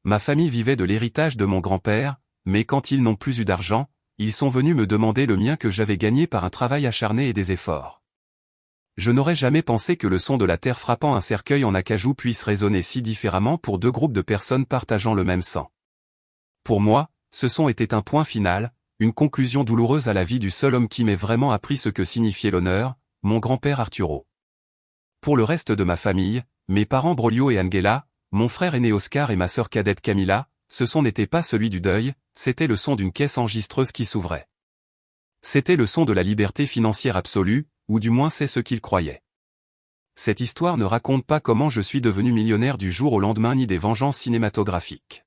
Ma famille vivait de l'héritage de mon grand-père, mais quand ils n'ont plus eu d'argent, ils sont venus me demander le mien que j'avais gagné par un travail acharné et des efforts. Je n'aurais jamais pensé que le son de la terre frappant un cercueil en acajou puisse résonner si différemment pour deux groupes de personnes partageant le même sang. Pour moi, ce son était un point final, une conclusion douloureuse à la vie du seul homme qui m'ait vraiment appris ce que signifiait l'honneur, mon grand-père Arturo. Pour le reste de ma famille, mes parents Brolio et Angela, mon frère aîné Oscar et ma sœur cadette Camilla, ce son n'était pas celui du deuil, c'était le son d'une caisse enregistreuse qui s'ouvrait. C'était le son de la liberté financière absolue, ou du moins c'est ce qu'ils croyaient. Cette histoire ne raconte pas comment je suis devenu millionnaire du jour au lendemain ni des vengeances cinématographiques.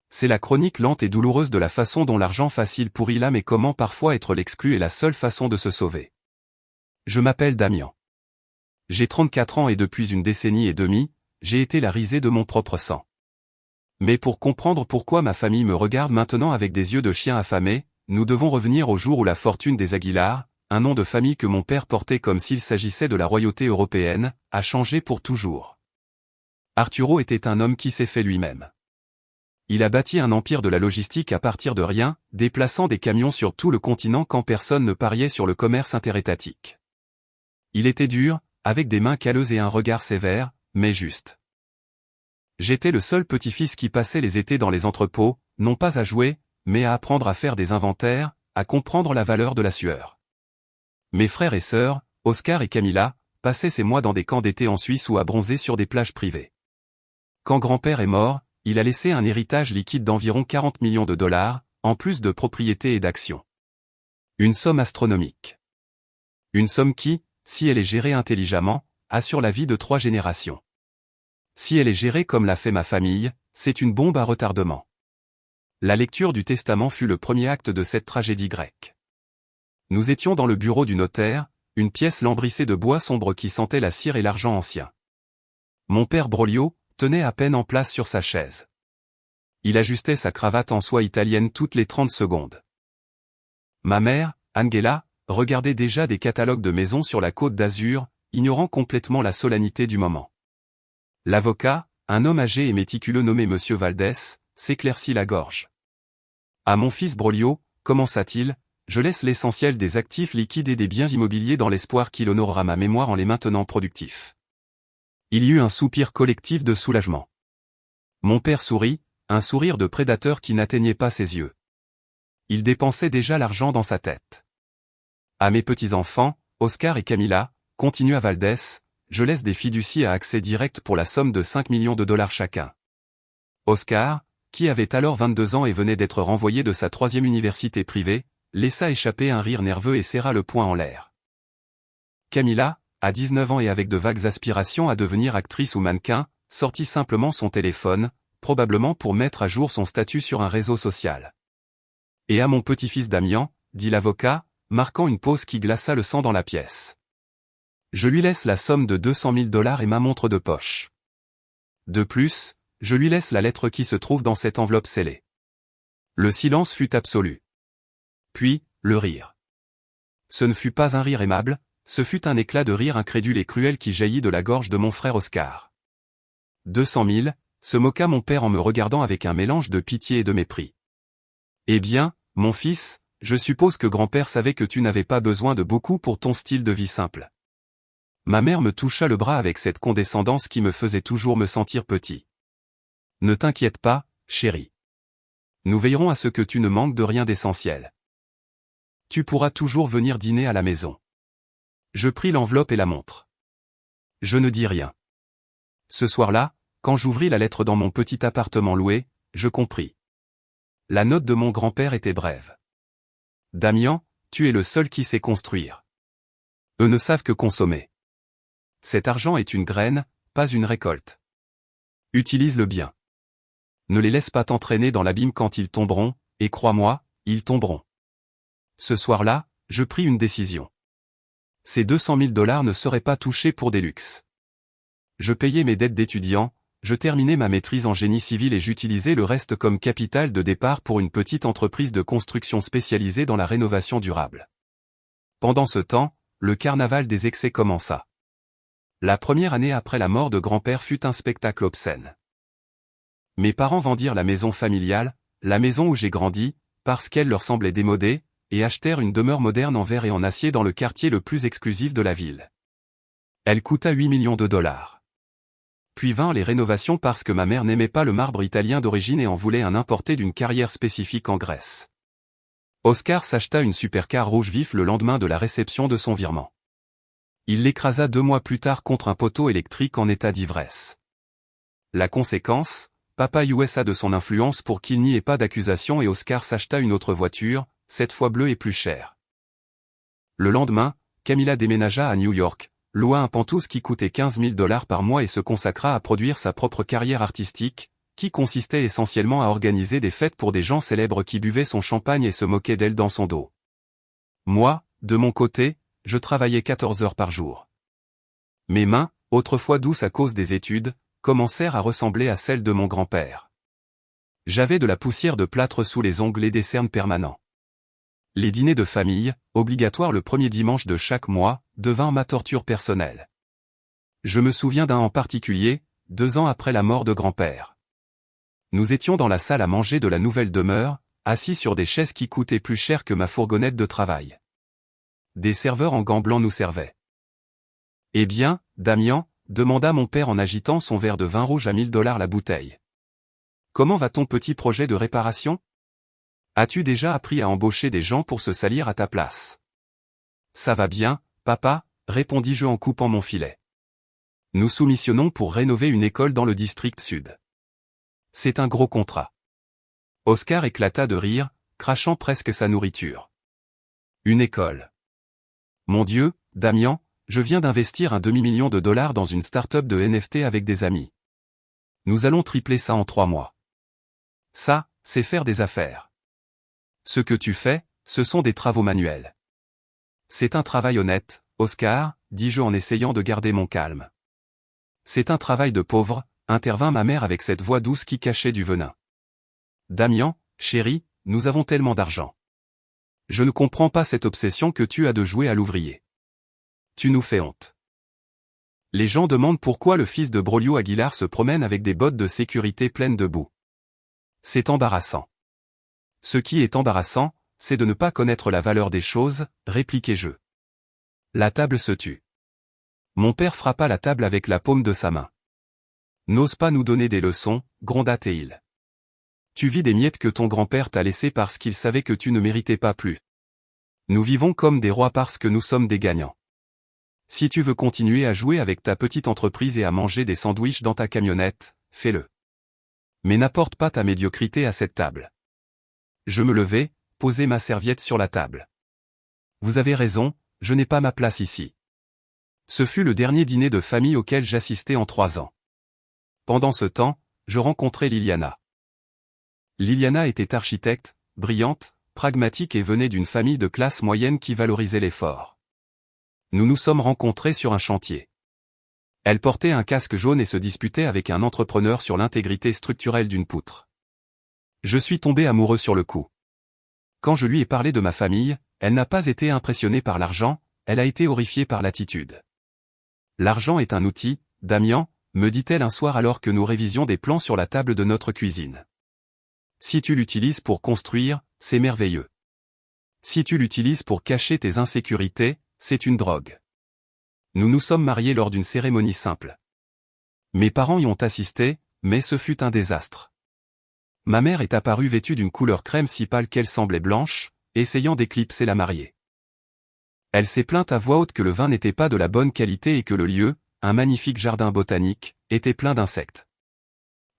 C'est la chronique lente et douloureuse de la façon dont l'argent facile pourrit l'âme et comment parfois être l'exclu est la seule façon de se sauver. Je m'appelle Damian. J'ai 34 ans et depuis une décennie et demie, j'ai été la risée de mon propre sang. Mais pour comprendre pourquoi ma famille me regarde maintenant avec des yeux de chien affamé, nous devons revenir au jour où la fortune des Aguilar, un nom de famille que mon père portait comme s'il s'agissait de la royauté européenne, a changé pour toujours. Arturo était un homme qui s'est fait lui-même. Il a bâti un empire de la logistique à partir de rien, déplaçant des camions sur tout le continent quand personne ne pariait sur le commerce interétatique. Il était dur, avec des mains calleuses et un regard sévère, mais juste. J'étais le seul petit-fils qui passait les étés dans les entrepôts, non pas à jouer, mais à apprendre à faire des inventaires, à comprendre la valeur de la sueur. Mes frères et sœurs, Oscar et Camilla, passaient ces mois dans des camps d'été en Suisse ou à bronzer sur des plages privées. Quand grand-père est mort, il a laissé un héritage liquide d'environ 40 millions de dollars, en plus de propriétés et d'actions. Une somme astronomique. Une somme qui, si elle est gérée intelligemment, assure la vie de 3 générations. Si elle est gérée comme l'a fait ma famille, c'est une bombe à retardement. La lecture du testament fut le premier acte de cette tragédie grecque. Nous étions dans le bureau du notaire, une pièce lambrissée de bois sombre qui sentait la cire et l'argent ancien. Mon père Brolio tenait à peine en place sur sa chaise. Il ajustait sa cravate en soie italienne toutes les 30 secondes. Ma mère, Angela, regardait déjà des catalogues de maisons sur la côte d'Azur, ignorant complètement la solennité du moment. L'avocat, un homme âgé et méticuleux nommé Monsieur Valdès, s'éclaircit la gorge. À mon fils Brolio, commença-t-il, je laisse l'essentiel des actifs liquides et des biens immobiliers dans l'espoir qu'il honorera ma mémoire en les maintenant productifs. Il y eut un soupir collectif de soulagement. Mon père sourit, un sourire de prédateur qui n'atteignait pas ses yeux. Il dépensait déjà l'argent dans sa tête. À mes petits-enfants, Oscar et Camilla, continua Valdès, je laisse des fiducies à accès direct pour la somme de 5 millions de dollars chacun. Oscar, qui avait alors 22 ans et venait d'être renvoyé de sa 3e université privée, laissa échapper un rire nerveux et serra le poing en l'air. Camilla, à 19 ans et avec de vagues aspirations à devenir actrice ou mannequin, sortit simplement son téléphone, probablement pour mettre à jour son statut sur un réseau social. Et à mon petit-fils Damian, dit l'avocat, marquant une pause qui glaça le sang dans la pièce. Je lui laisse la somme de 200 000 dollars et ma montre de poche. De plus, je lui laisse la lettre qui se trouve dans cette enveloppe scellée. Le silence fut absolu. Puis, le rire. Ce ne fut pas un rire aimable, ce fut un éclat de rire incrédule et cruel qui jaillit de la gorge de mon frère Oscar. 200 000, se moqua mon père en me regardant avec un mélange de pitié et de mépris. Eh bien, mon fils, je suppose que grand-père savait que tu n'avais pas besoin de beaucoup pour ton style de vie simple. Ma mère me toucha le bras avec cette condescendance qui me faisait toujours me sentir petit. Ne t'inquiète pas, chérie. Nous veillerons à ce que tu ne manques de rien d'essentiel. Tu pourras toujours venir dîner à la maison. Je pris l'enveloppe et la montre. Je ne dis rien. Ce soir-là, quand j'ouvris la lettre dans mon petit appartement loué, je compris. La note de mon grand-père était brève. Damian, tu es le seul qui sait construire. Eux ne savent que consommer. Cet argent est une graine, pas une récolte. Utilise-le bien. Ne les laisse pas t'entraîner dans l'abîme quand ils tomberont, et crois-moi, ils tomberont. Ce soir-là, je pris une décision. Ces 200 000 dollars ne seraient pas touchés pour des luxes. Je payais mes dettes d'étudiant, je terminais ma maîtrise en génie civil et j'utilisais le reste comme capital de départ pour une petite entreprise de construction spécialisée dans la rénovation durable. Pendant ce temps, le carnaval des excès commença. La première année après la mort de grand-père fut un spectacle obscène. Mes parents vendirent la maison familiale, la maison où j'ai grandi, parce qu'elle leur semblait démodée, et achetèrent une demeure moderne en verre et en acier dans le quartier le plus exclusif de la ville. Elle coûta 8 millions de dollars. Puis vinrent les rénovations parce que ma mère n'aimait pas le marbre italien d'origine et en voulait un importé d'une carrière spécifique en Grèce. Oscar s'acheta une supercar rouge vif le lendemain de la réception de son virement. Il l'écrasa 2 mois plus tard contre un poteau électrique en état d'ivresse. La conséquence, Papa USA de son influence pour qu'il n'y ait pas d'accusation et Oscar s'acheta une autre voiture, cette fois bleue et plus chère. Le lendemain, Camilla déménagea à New York, loua un pantouse qui coûtait 15 000 $ par mois et se consacra à produire sa propre carrière artistique, qui consistait essentiellement à organiser des fêtes pour des gens célèbres qui buvaient son champagne et se moquaient d'elle dans son dos. Moi, de mon côté, je travaillais 14 heures par jour. Mes mains, autrefois douces à cause des études, commencèrent à ressembler à celles de mon grand-père. J'avais de la poussière de plâtre sous les ongles et des cernes permanents. Les dîners de famille, obligatoires le premier dimanche de chaque mois, devinrent ma torture personnelle. Je me souviens d'un en particulier, 2 ans après la mort de grand-père. Nous étions dans la salle à manger de la nouvelle demeure, assis sur des chaises qui coûtaient plus cher que ma fourgonnette de travail. Des serveurs en gants blancs nous servaient. « Eh bien, Damian ?» demanda mon père en agitant son verre de vin rouge à 1 000 $ la bouteille. « Comment va ton petit projet de réparation ? As-tu déjà appris à embaucher des gens pour se salir à ta place ? » « Ça va bien, papa, » répondis-je en coupant mon filet. « Nous soumissionnons pour rénover une école dans le district sud. C'est un gros contrat. » Oscar éclata de rire, crachant presque sa nourriture. « Une école. Mon Dieu, Damian, je viens d'investir un demi-million de dollars dans une start-up de NFT avec des amis. Nous allons tripler ça en 3 mois. Ça, c'est faire des affaires. Ce que tu fais, ce sont des travaux manuels. C'est un travail honnête, Oscar, dis-je en essayant de garder mon calme. C'est un travail de pauvre, intervint ma mère avec cette voix douce qui cachait du venin. Damian, chéri, nous avons tellement d'argent. Je ne comprends pas cette obsession que tu as de jouer à l'ouvrier. Tu nous fais honte. Les gens demandent pourquoi le fils de Braulio Aguilar se promène avec des bottes de sécurité pleines de boue. C'est embarrassant. Ce qui est embarrassant, c'est de ne pas connaître la valeur des choses, répliquai-je. La table se tut. Mon père frappa la table avec la paume de sa main. N'ose pas nous donner des leçons, gronda-t-il. Tu vis des miettes que ton grand-père t'a laissées parce qu'il savait que tu ne méritais pas plus. Nous vivons comme des rois parce que nous sommes des gagnants. Si tu veux continuer à jouer avec ta petite entreprise et à manger des sandwichs dans ta camionnette, fais-le. Mais n'apporte pas ta médiocrité à cette table. Je me levai, posai ma serviette sur la table. Vous avez raison, je n'ai pas ma place ici. Ce fut le dernier dîner de famille auquel j'assistais en 3 ans. Pendant ce temps, je rencontrai Liliana. Liliana était architecte, brillante, pragmatique et venait d'une famille de classe moyenne qui valorisait l'effort. Nous nous sommes rencontrés sur un chantier. Elle portait un casque jaune et se disputait avec un entrepreneur sur l'intégrité structurelle d'une poutre. Je suis tombé amoureux sur le coup. Quand je lui ai parlé de ma famille, elle n'a pas été impressionnée par l'argent, elle a été horrifiée par l'attitude. L'argent est un outil, Damian, me dit-elle un soir alors que nous révisions des plans sur la table de notre cuisine. Si tu l'utilises pour construire, c'est merveilleux. Si tu l'utilises pour cacher tes insécurités, c'est une drogue. Nous nous sommes mariés lors d'une cérémonie simple. Mes parents y ont assisté, mais ce fut un désastre. Ma mère est apparue vêtue d'une couleur crème si pâle qu'elle semblait blanche, essayant d'éclipser la mariée. Elle s'est plainte à voix haute que le vin n'était pas de la bonne qualité et que le lieu, un magnifique jardin botanique, était plein d'insectes.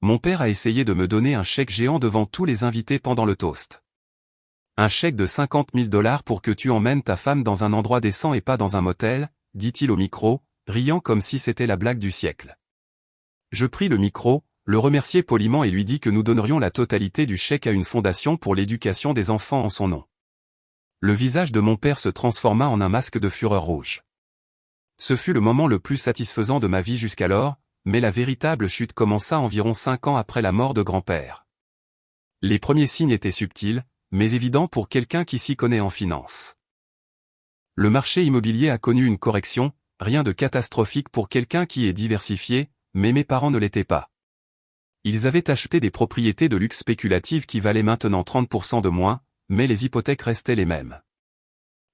Mon père a essayé de me donner un chèque géant devant tous les invités pendant le toast. Un chèque de 50 000 $ pour que tu emmènes ta femme dans un endroit décent et pas dans un motel, dit-il au micro, riant comme si c'était la blague du siècle. Je pris le micro, le remerciai poliment et lui dis que nous donnerions la totalité du chèque à une fondation pour l'éducation des enfants en son nom. Le visage de mon père se transforma en un masque de fureur rouge. Ce fut le moment le plus satisfaisant de ma vie jusqu'alors, mais la véritable chute commença environ 5 ans après la mort de grand-père. Les premiers signes étaient subtils, mais évidents pour quelqu'un qui s'y connaît en finance. Le marché immobilier a connu une correction, rien de catastrophique pour quelqu'un qui est diversifié, mais mes parents ne l'étaient pas. Ils avaient acheté des propriétés de luxe spéculatives qui valaient maintenant 30% de moins, mais les hypothèques restaient les mêmes.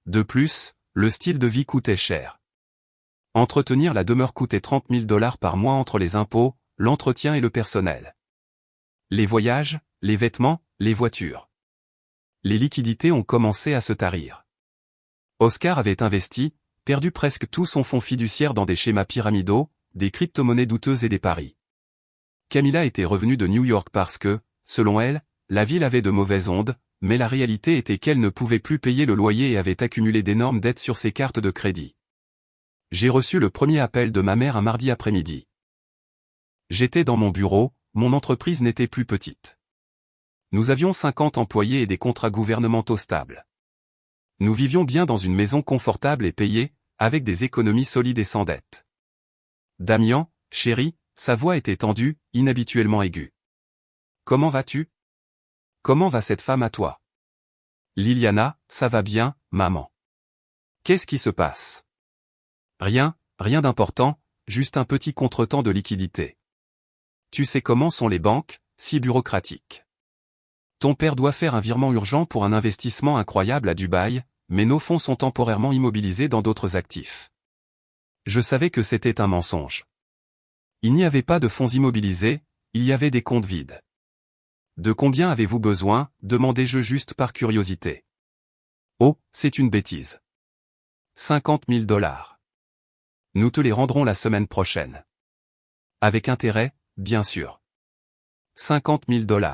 De plus, le style de vie coûtait cher. Entretenir la demeure coûtait 30 000 $ par mois entre les impôts, l'entretien et le personnel. Les voyages, les vêtements, les voitures. Les liquidités ont commencé à se tarir. Oscar avait investi, perdu presque tout son fonds fiduciaire dans des schémas pyramidaux, des crypto-monnaies douteuses et des paris. Camilla était revenue de New York parce que, selon elle, la ville avait de mauvaises ondes, mais la réalité était qu'elle ne pouvait plus payer le loyer et avait accumulé d'énormes dettes sur ses cartes de crédit. J'ai reçu le premier appel de ma mère un mardi après-midi. J'étais dans mon bureau, mon entreprise n'était plus petite. Nous avions 50 employés et des contrats gouvernementaux stables. Nous vivions bien dans une maison confortable et payée, avec des économies solides et sans dette. Damian, chéri, sa voix était tendue, inhabituellement aiguë. Comment vas-tu? Comment va cette femme à toi? Liliana, ça va bien, maman. Qu'est-ce qui se passe? Rien, rien d'important, juste un petit contretemps de liquidité. Tu sais comment sont les banques, si bureaucratiques. Ton père doit faire un virement urgent pour un investissement incroyable à Dubaï, mais nos fonds sont temporairement immobilisés dans d'autres actifs. Je savais que c'était un mensonge. Il n'y avait pas de fonds immobilisés, il y avait des comptes vides. De combien avez-vous besoin, demandai-je juste par curiosité. Oh, c'est une bêtise. 50 000 $. Nous te les rendrons la semaine prochaine. Avec intérêt, bien sûr. 50 000 $.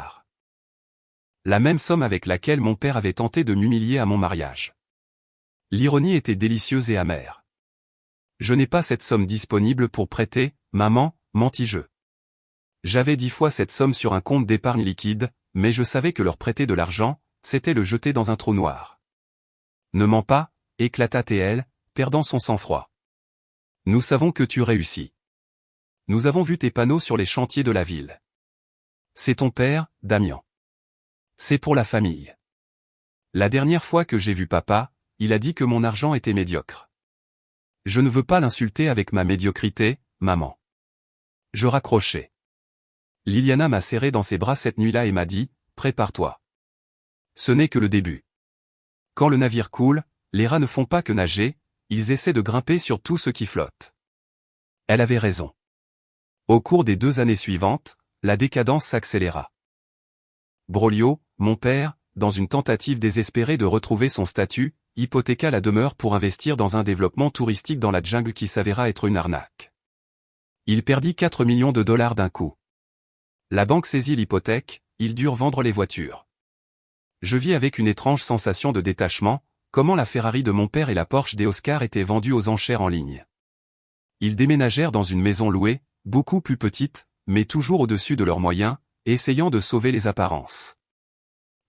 La même somme avec laquelle mon père avait tenté de m'humilier à mon mariage. L'ironie était délicieuse et amère. Je n'ai pas cette somme disponible pour prêter, maman, mentis-je. J'avais 10 fois cette somme sur un compte d'épargne liquide, mais je savais que leur prêter de l'argent, c'était le jeter dans un trou noir. Ne mens pas, éclata T.L., perdant son sang-froid. Nous savons que tu réussis. Nous avons vu tes panneaux sur les chantiers de la ville. C'est ton père, Damian. C'est pour la famille. La dernière fois que j'ai vu papa, il a dit que mon argent était médiocre. Je ne veux pas l'insulter avec ma médiocrité, maman. Je raccrochai. Liliana m'a serré dans ses bras cette nuit-là et m'a dit, prépare-toi. Ce n'est que le début. Quand le navire coule, les rats ne font pas que nager, ils essaient de grimper sur tout ce qui flotte. Elle avait raison. Au cours des 2 années suivantes, la décadence s'accéléra. Broglio, mon père, dans une tentative désespérée de retrouver son statut, hypothéqua la demeure pour investir dans un développement touristique dans la jungle qui s'avéra être une arnaque. Il perdit 4 millions de $ d'un coup. La banque saisit l'hypothèque, ils durent vendre les voitures. Je vis avec une étrange sensation de détachement, comment la Ferrari de mon père et la Porsche des Oscars étaient vendues aux enchères en ligne. Ils déménagèrent dans une maison louée, beaucoup plus petite, mais toujours au-dessus de leurs moyens, essayant de sauver les apparences.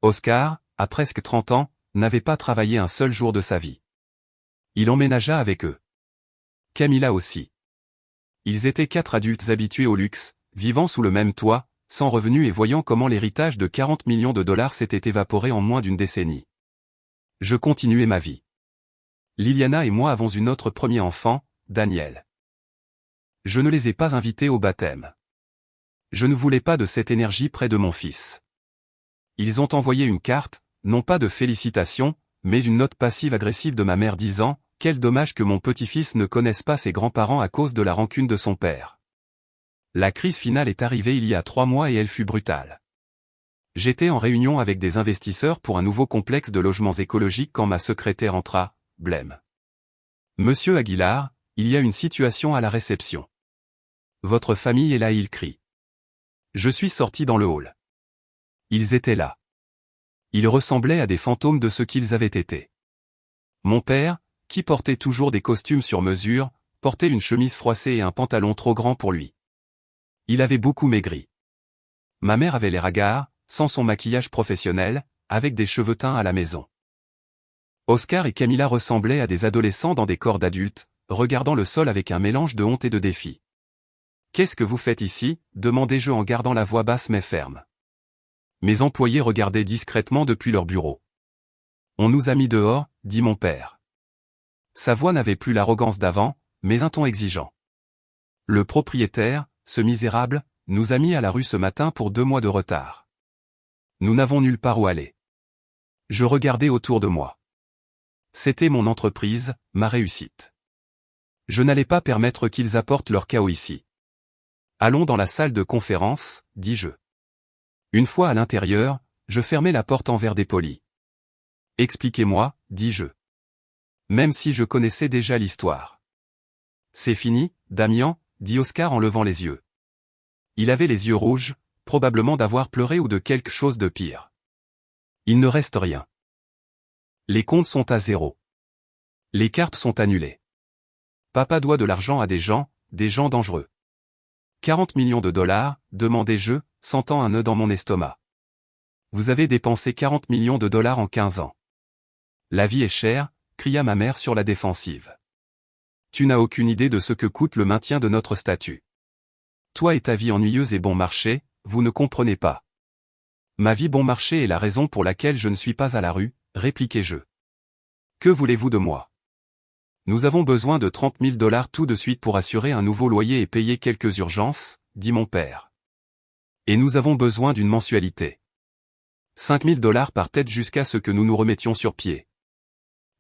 Oscar, à presque 30 ans, n'avait pas travaillé un seul jour de sa vie. Il emménagea avec eux. Camilla aussi. Ils étaient 4 adultes habitués au luxe, vivant sous le même toit, sans revenus et voyant comment l'héritage de 40 millions de $ s'était évaporé en moins d'une décennie. Je continuais ma vie. Liliana et moi avons eu notre premier enfant, Daniel. Je ne les ai pas invités au baptême. Je ne voulais pas de cette énergie près de mon fils. Ils ont envoyé une carte, non pas de félicitations, mais une note passive-agressive de ma mère disant « Quel dommage que mon petit-fils ne connaisse pas ses grands-parents à cause de la rancune de son père. » La crise finale est arrivée il y a 3 mois et elle fut brutale. J'étais en réunion avec des investisseurs pour un nouveau complexe de logements écologiques quand ma secrétaire entra, blême. « Monsieur Aguilar, il y a une situation à la réception. Votre famille est là » il crie. Je suis sorti dans le hall. Ils étaient là. Ils ressemblaient à des fantômes de ce qu'ils avaient été. Mon père, qui portait toujours des costumes sur mesure, portait une chemise froissée et un pantalon trop grand pour lui. Il avait beaucoup maigri. Ma mère avait l'air hagard, sans son maquillage professionnel, avec des cheveux teints à la maison. Oscar et Camilla ressemblaient à des adolescents dans des corps d'adultes, regardant le sol avec un mélange de honte et de défi. « Qu'est-ce que vous faites ici » demandai-je en gardant la voix basse mais ferme. Mes employés regardaient discrètement depuis leur bureau. « On nous a mis dehors » dit mon père. Sa voix n'avait plus l'arrogance d'avant, mais un ton exigeant. Le propriétaire, ce misérable, nous a mis à la rue ce matin pour 2 mois de retard. Nous n'avons nulle part où aller. Je regardais autour de moi. C'était mon entreprise, ma réussite. Je n'allais pas permettre qu'ils apportent leur chaos ici. Allons dans la salle de conférence, dis-je. Une fois à l'intérieur, je fermai la porte en verre dépoli. Expliquez-moi, dis-je. Même si je connaissais déjà l'histoire. C'est fini, Damian, dit Oscar en levant les yeux. Il avait les yeux rouges, probablement d'avoir pleuré ou de quelque chose de pire. Il ne reste rien. Les comptes sont à zéro. Les cartes sont annulées. Papa doit de l'argent à des gens dangereux. 40 millions de dollars, demandai-je, sentant un nœud dans mon estomac. Vous avez dépensé 40 millions de dollars en 15 ans. La vie est chère, cria ma mère sur la défensive. Tu n'as aucune idée de ce que coûte le maintien de notre statut. Toi et ta vie ennuyeuse et bon marché, vous ne comprenez pas. Ma vie bon marché est la raison pour laquelle je ne suis pas à la rue, répliquai-je. Que voulez-vous de moi? Nous avons besoin de 30 000 dollars tout de suite pour assurer un nouveau loyer et payer quelques urgences, dit mon père. Et nous avons besoin d'une mensualité. 5 000 dollars par tête jusqu'à ce que nous nous remettions sur pied.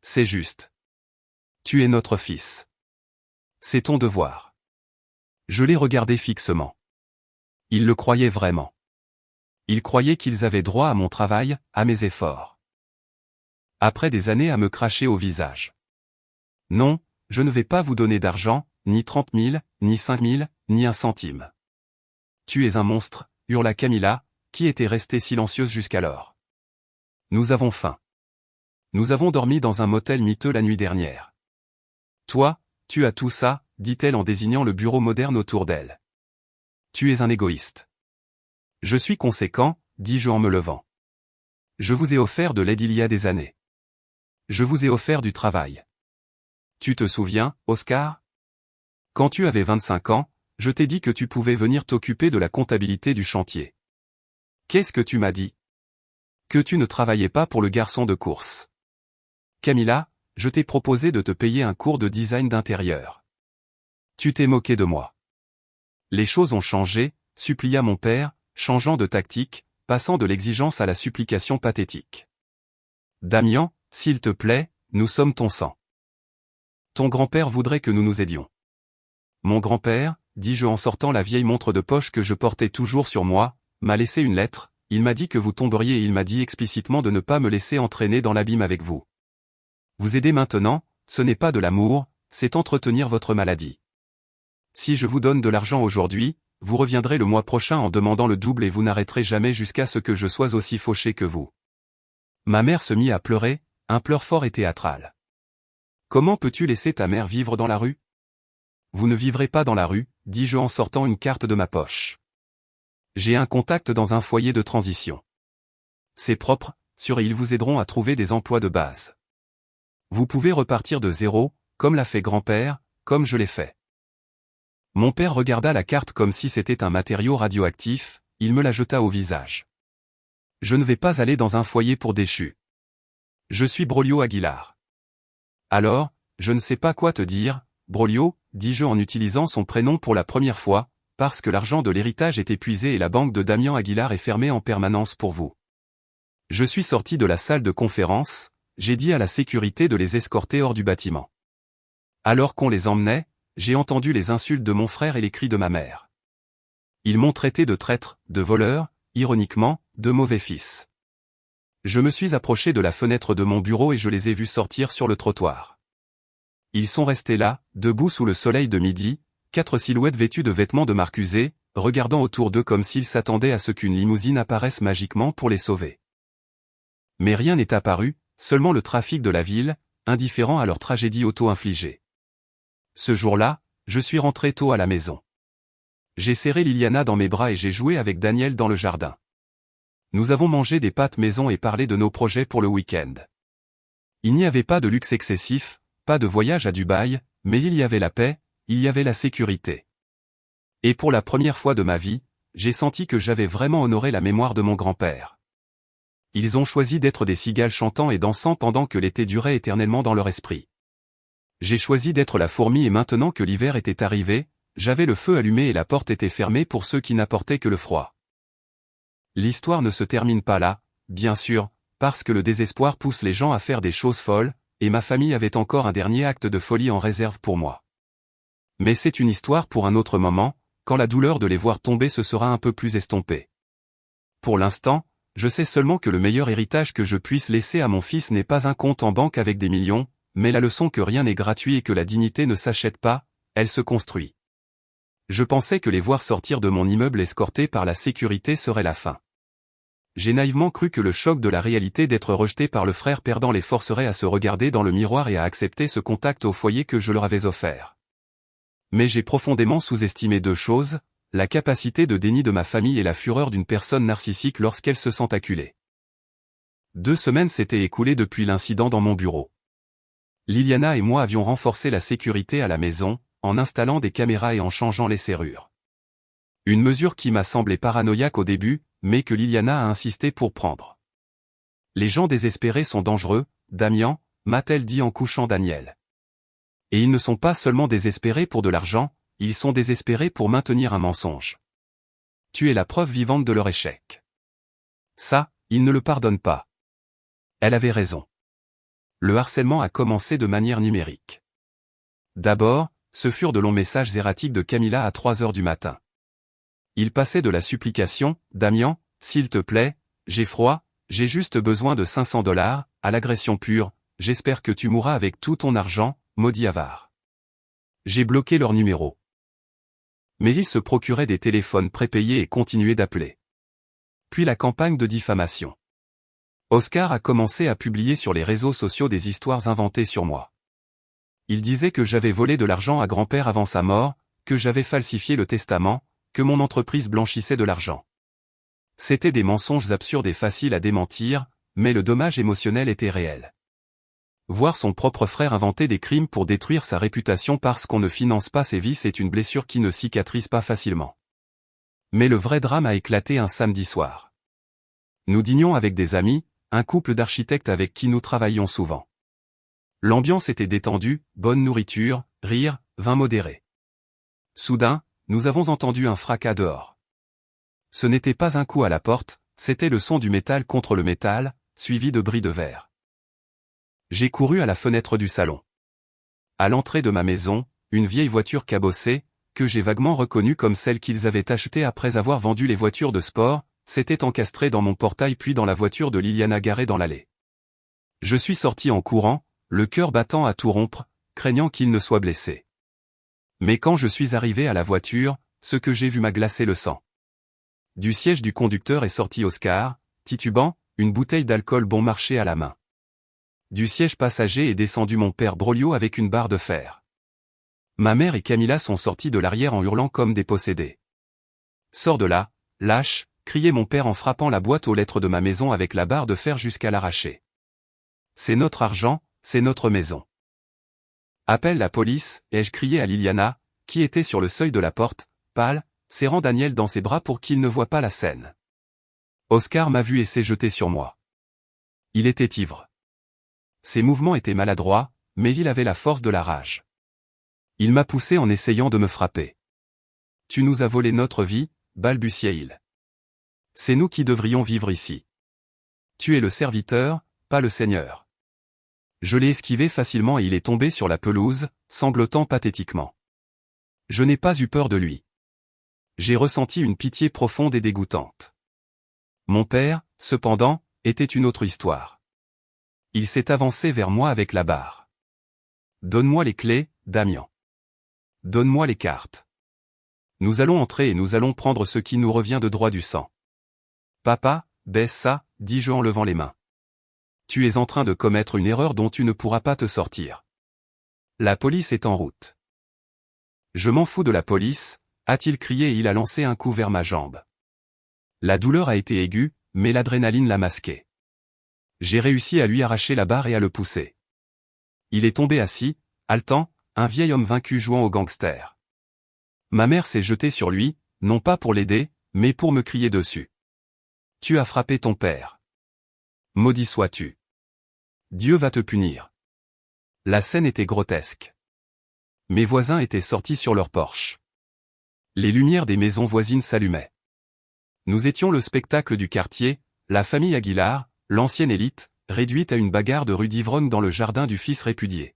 C'est juste. Tu es notre fils. C'est ton devoir. Je les regardais fixement. Ils le croyaient vraiment. Ils croyaient qu'ils avaient droit à mon travail, à mes efforts. Après des années à me cracher au visage. Non, je ne vais pas vous donner d'argent, ni 30 000, ni 5 000, ni un centime. Tu es un monstre, hurla Camilla, qui était restée silencieuse jusqu'alors. Nous avons faim. Nous avons dormi dans un motel miteux la nuit dernière. Toi, tu as tout ça, dit-elle en désignant le bureau moderne autour d'elle. Tu es un égoïste. Je suis conséquent, dis-je en me levant. Je vous ai offert de l'aide il y a des années. Je vous ai offert du travail. Tu te souviens, Oscar? Quand tu avais 25 ans, je t'ai dit que tu pouvais venir t'occuper de la comptabilité du chantier. Qu'est-ce que tu m'as dit? Que tu ne travaillais pas pour le garçon de course. Camilla, je t'ai proposé de te payer un cours de design d'intérieur. Tu t'es moqué de moi. Les choses ont changé, supplia mon père, changeant de tactique, passant de l'exigence à la supplication pathétique. Damian, s'il te plaît, nous sommes ton sang. Ton grand-père voudrait que nous nous aidions. Mon grand-père, dis-je en sortant la vieille montre de poche que je portais toujours sur moi, m'a laissé une lettre, il m'a dit que vous tomberiez et il m'a dit explicitement de ne pas me laisser entraîner dans l'abîme avec vous. Vous aider maintenant, ce n'est pas de l'amour, c'est entretenir votre maladie. Si je vous donne de l'argent aujourd'hui, vous reviendrez le mois prochain en demandant le double et vous n'arrêterez jamais jusqu'à ce que je sois aussi fauché que vous. Ma mère se mit à pleurer, un pleur fort et théâtral. Comment peux-tu laisser ta mère vivre dans la rue? Vous ne vivrez pas dans la rue, dis-je en sortant une carte de ma poche. J'ai un contact dans un foyer de transition. C'est propre, sûr et ils vous aideront à trouver des emplois de base. Vous pouvez repartir de zéro, comme l'a fait grand-père, comme je l'ai fait. Mon père regarda la carte comme si c'était un matériau radioactif, il me la jeta au visage. Je ne vais pas aller dans un foyer pour déchus. Je suis Braulio Aguilar. Alors, je ne sais pas quoi te dire, Braulio, dis-je en utilisant son prénom pour la première fois, parce que l'argent de l'héritage est épuisé et la banque de Damian Aguilar est fermée en permanence pour vous. Je suis sorti de la salle de conférence, j'ai dit à la sécurité de les escorter hors du bâtiment. Alors qu'on les emmenait, j'ai entendu les insultes de mon frère et les cris de ma mère. Ils m'ont traité de traître, de voleur, ironiquement, de mauvais fils. Je me suis approché de la fenêtre de mon bureau et je les ai vus sortir sur le trottoir. Ils sont restés là, debout sous le soleil de midi, 4 silhouettes vêtues de vêtements de marque usée, regardant autour d'eux comme s'ils s'attendaient à ce qu'une limousine apparaisse magiquement pour les sauver. Mais rien n'est apparu, seulement le trafic de la ville, indifférent à leur tragédie auto-infligée. Ce jour-là, je suis rentré tôt à la maison. J'ai serré Liliana dans mes bras et j'ai joué avec Daniel dans le jardin. Nous avons mangé des pâtes maison et parlé de nos projets pour le week-end. Il n'y avait pas de luxe excessif, pas de voyage à Dubaï, mais il y avait la paix, il y avait la sécurité. Et pour la première fois de ma vie, j'ai senti que j'avais vraiment honoré la mémoire de mon grand-père. Ils ont choisi d'être des cigales chantant et dansant pendant que l'été durait éternellement dans leur esprit. J'ai choisi d'être la fourmi et maintenant que l'hiver était arrivé, j'avais le feu allumé et la porte était fermée pour ceux qui n'apportaient que le froid. L'histoire ne se termine pas là, bien sûr, parce que le désespoir pousse les gens à faire des choses folles, et ma famille avait encore un dernier acte de folie en réserve pour moi. Mais c'est une histoire pour un autre moment, quand la douleur de les voir tomber se sera un peu plus estompée. Pour l'instant, je sais seulement que le meilleur héritage que je puisse laisser à mon fils n'est pas un compte en banque avec des millions, mais la leçon que rien n'est gratuit et que la dignité ne s'achète pas, elle se construit. Je pensais que les voir sortir de mon immeuble escortés par la sécurité serait la fin. J'ai naïvement cru que le choc de la réalité d'être rejeté par le frère perdant les forcerait à se regarder dans le miroir et à accepter ce contact au foyer que je leur avais offert. Mais j'ai profondément sous-estimé deux choses, la capacité de déni de ma famille et la fureur d'une personne narcissique lorsqu'elle se sent acculée. 2 semaines s'étaient écoulées depuis l'incident dans mon bureau. Liliana et moi avions renforcé la sécurité à la maison, en installant des caméras et en changeant les serrures. Une mesure qui m'a semblé paranoïaque au début, mais que Liliana a insisté pour prendre. Les gens désespérés sont dangereux, Damian, m'a-t-elle dit en couchant Daniel. Et ils ne sont pas seulement désespérés pour de l'argent, ils sont désespérés pour maintenir un mensonge. Tu es la preuve vivante de leur échec. Ça, ils ne le pardonnent pas. Elle avait raison. Le harcèlement a commencé de manière numérique. D'abord, ce furent de longs messages erratiques de Camilla à 3 heures du matin. Il passait de la supplication, « Damian, s'il te plaît, j'ai froid, j'ai juste besoin de $500, à l'agression pure, j'espère que tu mourras avec tout ton argent, maudit avare. » J'ai bloqué leur numéro. Mais ils se procuraient des téléphones prépayés et continuaient d'appeler. Puis la campagne de diffamation. Oscar a commencé à publier sur les réseaux sociaux des histoires inventées sur moi. Il disait que j'avais volé de l'argent à grand-père avant sa mort, que j'avais falsifié le testament, que mon entreprise blanchissait de l'argent. C'étaient des mensonges absurdes et faciles à démentir, mais le dommage émotionnel était réel. Voir son propre frère inventer des crimes pour détruire sa réputation parce qu'on ne finance pas ses vices est une blessure qui ne cicatrise pas facilement. Mais le vrai drame a éclaté un samedi soir. Nous dînions avec des amis, un couple d'architectes avec qui nous travaillions souvent. L'ambiance était détendue, bonne nourriture, rire, vin modéré. Soudain, nous avons entendu un fracas dehors. Ce n'était pas un coup à la porte, c'était le son du métal contre le métal, suivi de bris de verre. J'ai couru à la fenêtre du salon. À l'entrée de ma maison, une vieille voiture cabossée, que j'ai vaguement reconnue comme celle qu'ils avaient achetée après avoir vendu les voitures de sport, s'était encastrée dans mon portail puis dans la voiture de Liliana garée dans l'allée. Je suis sorti en courant, le cœur battant à tout rompre, craignant qu'il ne soit blessé. Mais quand je suis arrivé à la voiture, ce que j'ai vu m'a glacé le sang. Du siège du conducteur est sorti Oscar, titubant, une bouteille d'alcool bon marché à la main. Du siège passager est descendu mon père Broglio avec une barre de fer. Ma mère et Camilla sont sortis de l'arrière en hurlant comme des possédés. « Sors de là, lâche !» criait mon père en frappant la boîte aux lettres de ma maison avec la barre de fer jusqu'à l'arracher. « C'est notre argent, c'est notre maison. » « Appelle la police !» ai-je crié à Liliana, qui était sur le seuil de la porte, pâle, serrant Daniel dans ses bras pour qu'il ne voie pas la scène. Oscar m'a vu et s'est jeté sur moi. Il était ivre. Ses mouvements étaient maladroits, mais il avait la force de la rage. Il m'a poussé en essayant de me frapper. « Tu nous as volé notre vie » balbutiait-il. « C'est nous qui devrions vivre ici. Tu es le serviteur, pas le seigneur. » Je l'ai esquivé facilement et il est tombé sur la pelouse, sanglotant pathétiquement. Je n'ai pas eu peur de lui. J'ai ressenti une pitié profonde et dégoûtante. Mon père, cependant, était une autre histoire. Il s'est avancé vers moi avec la barre. « Donne-moi les clés, Damian. Donne-moi les cartes. Nous allons entrer et nous allons prendre ce qui nous revient de droit du sang. »« Papa, baisse ça, dis-je en levant les mains. Tu es en train de commettre une erreur dont tu ne pourras pas te sortir. La police est en route. »« Je m'en fous de la police » a-t-il crié et il a lancé un coup vers ma jambe. La douleur a été aiguë, mais l'adrénaline l'a masquée. J'ai réussi à lui arracher la barre et à le pousser. Il est tombé assis, haletant, un vieil homme vaincu jouant au gangster. Ma mère s'est jetée sur lui, non pas pour l'aider, mais pour me crier dessus. « Tu as frappé ton père. Maudit sois-tu. Dieu va te punir. » La scène était grotesque. Mes voisins étaient sortis sur leur Porsche. Les lumières des maisons voisines s'allumaient. Nous étions le spectacle du quartier, la famille Aguilar, l'ancienne élite, réduite à une bagarre de rue d'ivrogne dans le jardin du fils répudié.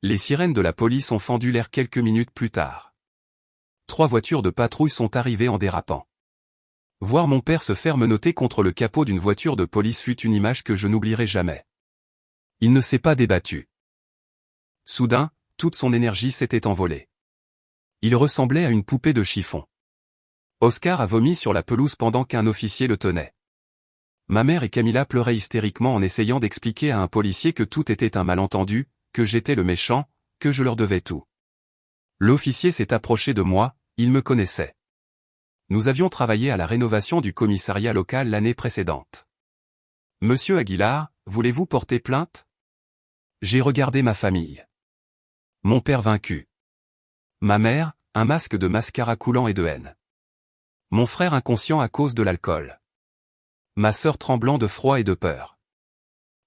Les sirènes de la police ont fendu l'air quelques minutes plus tard. 3 voitures de patrouille sont arrivées en dérapant. Voir mon père se faire menotter contre le capot d'une voiture de police fut une image que je n'oublierai jamais. Il ne s'est pas débattu. Soudain, toute son énergie s'était envolée. Il ressemblait à une poupée de chiffon. Oscar a vomi sur la pelouse pendant qu'un officier le tenait. Ma mère et Camilla pleuraient hystériquement en essayant d'expliquer à un policier que tout était un malentendu, que j'étais le méchant, que je leur devais tout. L'officier s'est approché de moi, il me connaissait. Nous avions travaillé à la rénovation du commissariat local l'année précédente. Monsieur Aguilar, voulez-vous porter plainte? J'ai regardé ma famille. Mon père vaincu. Ma mère, un masque de mascara coulant et de haine. Mon frère inconscient à cause de l'alcool. Ma sœur tremblant de froid et de peur.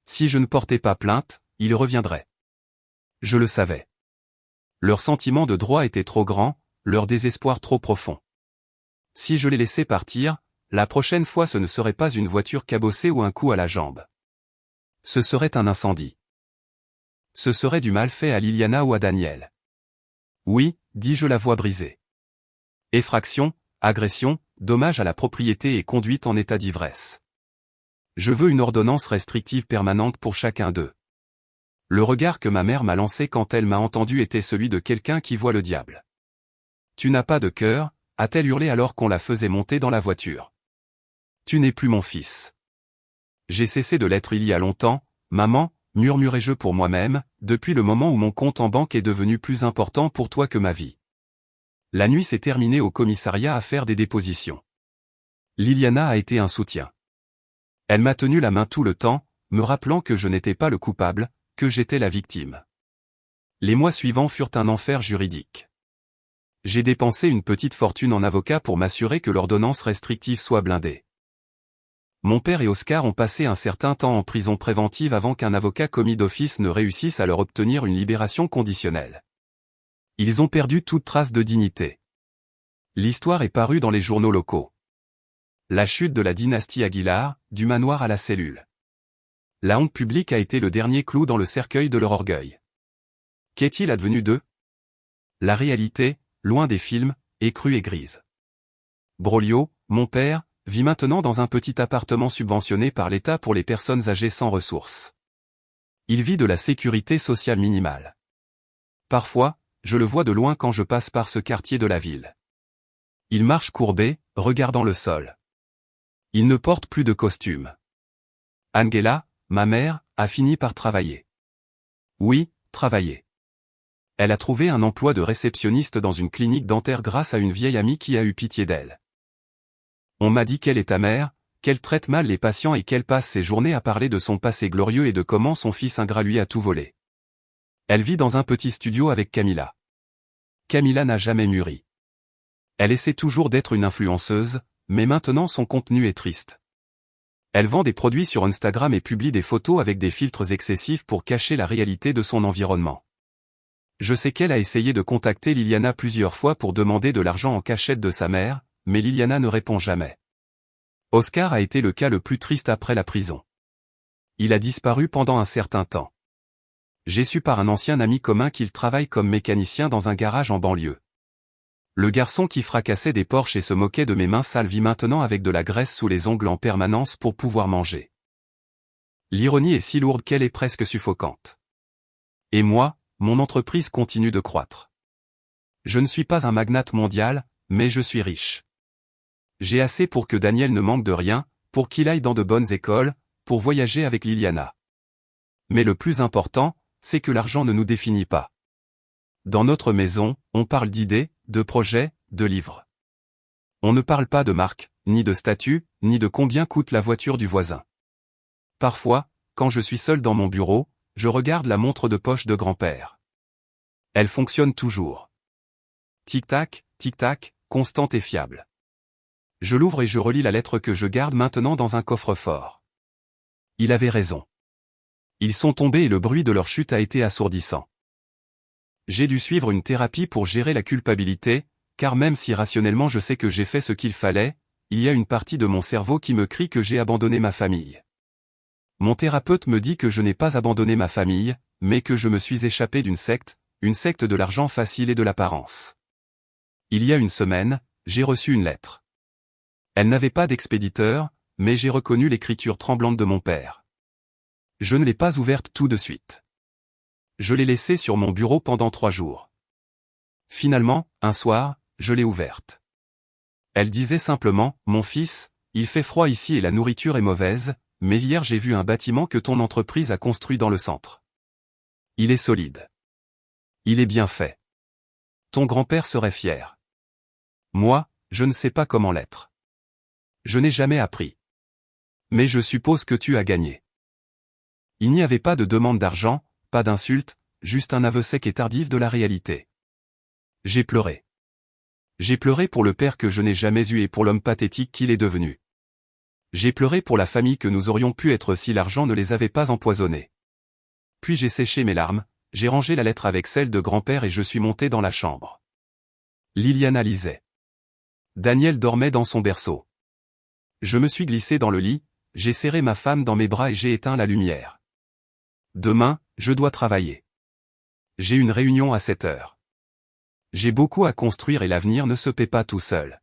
Si je ne portais pas plainte, ils reviendraient. Je le savais. Leur sentiment de droit était trop grand, leur désespoir trop profond. Si je les laissais partir, la prochaine fois ce ne serait pas une voiture cabossée ou un coup à la jambe. Ce serait un incendie. Ce serait du mal fait à Liliana ou à Daniel. Oui, dis-je la voix brisée. Effraction, agression, dommage à la propriété et conduite en état d'ivresse. Je veux une ordonnance restrictive permanente pour chacun d'eux. Le regard que ma mère m'a lancé quand elle m'a entendu était celui de quelqu'un qui voit le diable. Tu n'as pas de cœur, a-t-elle hurlé alors qu'on la faisait monter dans la voiture. Tu n'es plus mon fils. J'ai cessé de l'être il y a longtemps, maman, murmurai-je pour moi-même, depuis le moment où mon compte en banque est devenu plus important pour toi que ma vie. La nuit s'est terminée au commissariat à faire des dépositions. Liliana a été un soutien. Elle m'a tenu la main tout le temps, me rappelant que je n'étais pas le coupable, que j'étais la victime. Les mois suivants furent un enfer juridique. J'ai dépensé une petite fortune en avocat pour m'assurer que l'ordonnance restrictive soit blindée. Mon père et Oscar ont passé un certain temps en prison préventive avant qu'un avocat commis d'office ne réussisse à leur obtenir une libération conditionnelle. Ils ont perdu toute trace de dignité. L'histoire est parue dans les journaux locaux. La chute de la dynastie Aguilar, du manoir à la cellule. La honte publique a été le dernier clou dans le cercueil de leur orgueil. Qu'est-il advenu d'eux? La réalité, loin des films, est crue et grise. Broglio, mon père, vit maintenant dans un petit appartement subventionné par l'État pour les personnes âgées sans ressources. Il vit de la sécurité sociale minimale. Parfois, je le vois de loin quand je passe par ce quartier de la ville. Il marche courbé, regardant le sol. Il ne porte plus de costume. Angela, ma mère, a fini par travailler. Oui, travailler. Elle a trouvé un emploi de réceptionniste dans une clinique dentaire grâce à une vieille amie qui a eu pitié d'elle. On m'a dit qu'elle est amère, qu'elle traite mal les patients et qu'elle passe ses journées à parler de son passé glorieux et de comment son fils ingrat lui a tout volé. Elle vit dans un petit studio avec Camilla. Camilla n'a jamais mûri. Elle essaie toujours d'être une influenceuse, mais maintenant son contenu est triste. Elle vend des produits sur Instagram et publie des photos avec des filtres excessifs pour cacher la réalité de son environnement. Je sais qu'elle a essayé de contacter Liliana plusieurs fois pour demander de l'argent en cachette de sa mère, mais Liliana ne répond jamais. Oscar a été le cas le plus triste après la prison. Il a disparu pendant un certain temps. J'ai su par un ancien ami commun qu'il travaille comme mécanicien dans un garage en banlieue. Le garçon qui fracassait des Porsche et se moquait de mes mains sales vit maintenant avec de la graisse sous les ongles en permanence pour pouvoir manger. L'ironie est si lourde qu'elle est presque suffocante. Et moi, mon entreprise continue de croître. Je ne suis pas un magnate mondial, mais je suis riche. J'ai assez pour que Daniel ne manque de rien, pour qu'il aille dans de bonnes écoles, pour voyager avec Liliana. Mais le plus important, c'est que l'argent ne nous définit pas. Dans notre maison, on parle d'idées, de projets, de livres. On ne parle pas de marque, ni de statut, ni de combien coûte la voiture du voisin. Parfois, quand je suis seul dans mon bureau, je regarde la montre de poche de grand-père. Elle fonctionne toujours. Tic-tac, constante et fiable. Je l'ouvre et je relis la lettre que je garde maintenant dans un coffre-fort. Il avait raison. Ils sont tombés et le bruit de leur chute a été assourdissant. J'ai dû suivre une thérapie pour gérer la culpabilité, car même si rationnellement je sais que j'ai fait ce qu'il fallait, il y a une partie de mon cerveau qui me crie que j'ai abandonné ma famille. Mon thérapeute me dit que je n'ai pas abandonné ma famille, mais que je me suis échappé d'une secte, une secte de l'argent facile et de l'apparence. Il y a une semaine, j'ai reçu une lettre. Elle n'avait pas d'expéditeur, mais j'ai reconnu l'écriture tremblante de mon père. Je ne l'ai pas ouverte tout de suite. Je l'ai laissée sur mon bureau pendant 3 jours. Finalement, un soir, je l'ai ouverte. Elle disait simplement, « Mon fils, il fait froid ici et la nourriture est mauvaise, mais hier j'ai vu un bâtiment que ton entreprise a construit dans le centre. Il est solide. Il est bien fait. Ton grand-père serait fier. Moi, je ne sais pas comment l'être. Je n'ai jamais appris. Mais je suppose que tu as gagné. » Il n'y avait pas de demande d'argent, pas d'insulte, juste un aveu sec et tardif de la réalité. J'ai pleuré. J'ai pleuré pour le père que je n'ai jamais eu et pour l'homme pathétique qu'il est devenu. J'ai pleuré pour la famille que nous aurions pu être si l'argent ne les avait pas empoisonnés. Puis j'ai séché mes larmes, j'ai rangé la lettre avec celle de grand-père et je suis monté dans la chambre. Liliana lisait. Daniel dormait dans son berceau. Je me suis glissé dans le lit, j'ai serré ma femme dans mes bras et j'ai éteint la lumière. Demain, je dois travailler. J'ai une réunion à 7 heures. J'ai beaucoup à construire et l'avenir ne se paie pas tout seul.